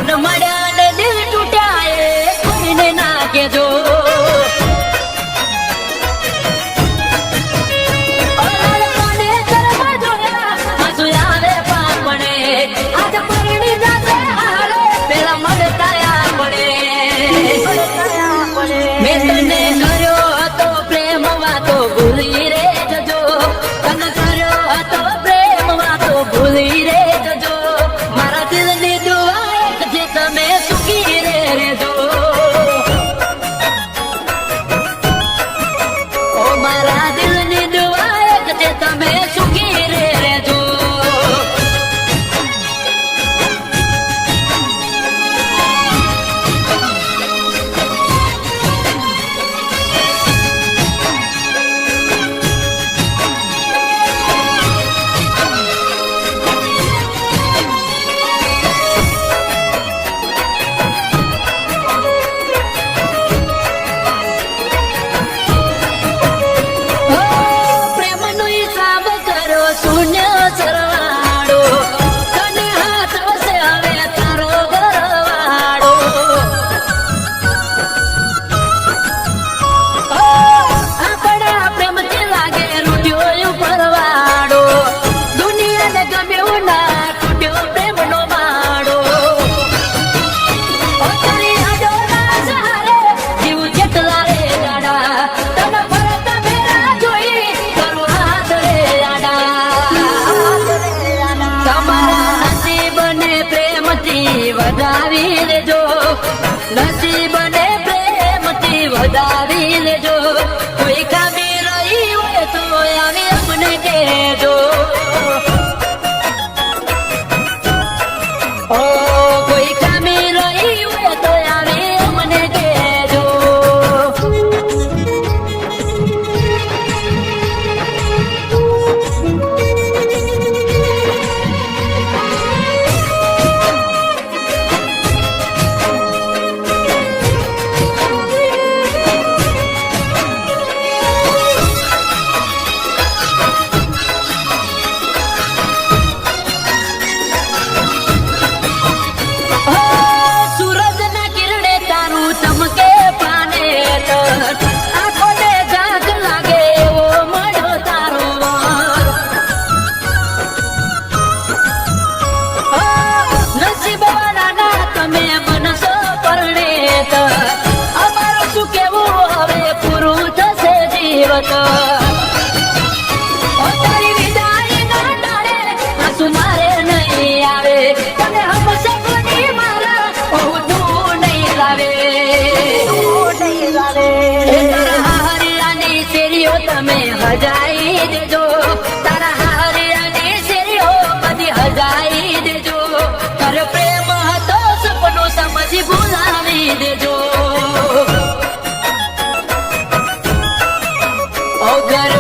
મન મળ્યા ને દિલ તૂટ્યા એ કોઈને ના કેજો મેં તને કર્યો હતો પ્રેમ વાતો ભૂલી રે જજો તને કર્યો હતો પ્રેમ વાતો ભૂલી રે જજો મારા દિલની દુઆ જે તમે સુખી રે રેજો ઓ મારા દિલની દુઆ જે તમે સુખી રે રેજો વધાવી લેજો નસીબ ને પ્રેમથી વધાવી લેજો કોઈ ખામી રહી હોય તો આવી અમને કહેજો ઓ કોઈ ખામી રહી હોય તો આવી અમને કહેજો અમારું શું કેવું હવે પૂરું થશે જીવત તારી વિદાય ના ડાળે આંસુ મારે નહીં આવે તને હમશે કોની મારા તું નહીં લાવે તારા હરિયાની શેરીઓ તમે હજાઈ દેજો તારા હરિયાની શેરીઓ બધી હજાઈ દેજો તારો પ્રેમ હતો સપનો સમજી ભૂલાવી દેજો ઓ ઘર